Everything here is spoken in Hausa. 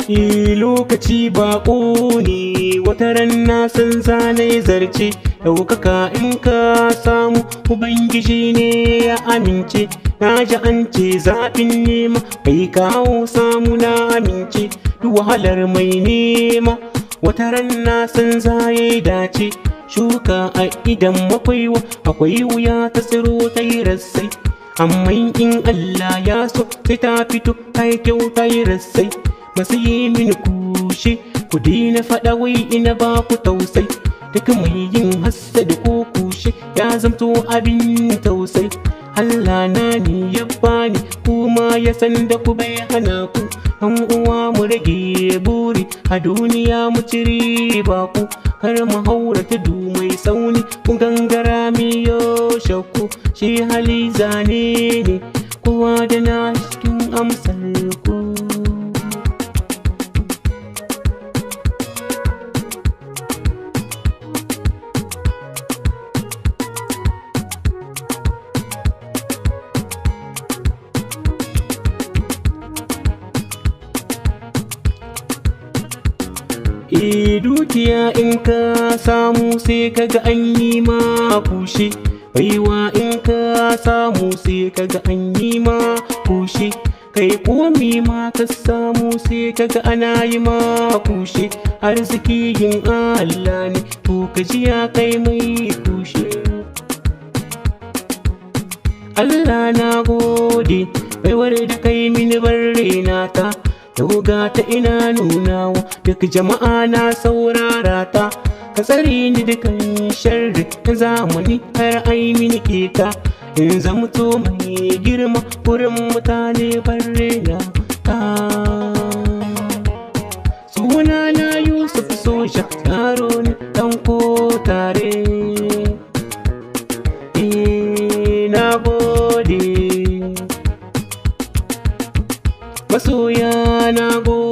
Lokaci baƙo ne, wataran na san zane zarce. Ɗaukaka in ka samu, Ubangiji ne ya amince. Na ji an ce zaɓin nema bai kawo samu, na amince. Duk wahalar mai nema, wataran na san zaye dace. Shuka a idan makwaiwa, akwai wuya ta tsiro ta yi rassai. Amma in Allah ya so sai ta fito ta yi kyau ta yi rassai. Masu yi mini kushe, ku daina faɗa wai ina ba ku tausai. Duk mai yin hassada ko kushe ya zamto abin tausai. Allah na ni ya bani, kuma ya san da ku bai hana ku. Ɗan uwa mu rage buri, a duniya mu ci riba ku. Kar mu haura tudu mai tsauni, ku gangara miyo shakku. Shi hali zane ne, kowa da na cikin amsar ku. Dukiya in ka samu sai kaga an yi ma kushe. Baiwa in ka samu sai kaga an yi ma kushe. Kai komi ma ka samu sai kaga ana yi ma kushe. Arziki yin Allah ne, to ka ji ya kai mai kushe. Allah na gode, baiwar da kai mini barre na ta. Yauga ta ina nunawa, duk jama'a na saurara ta. Ka tsare ni dukan sharri na zamani, har ai mini keta. In zamto mai girma wurin mutane barre na ta. Suna na Yusuf Soja, yaro ni ɗan kotare. Na gode masoya, na gode.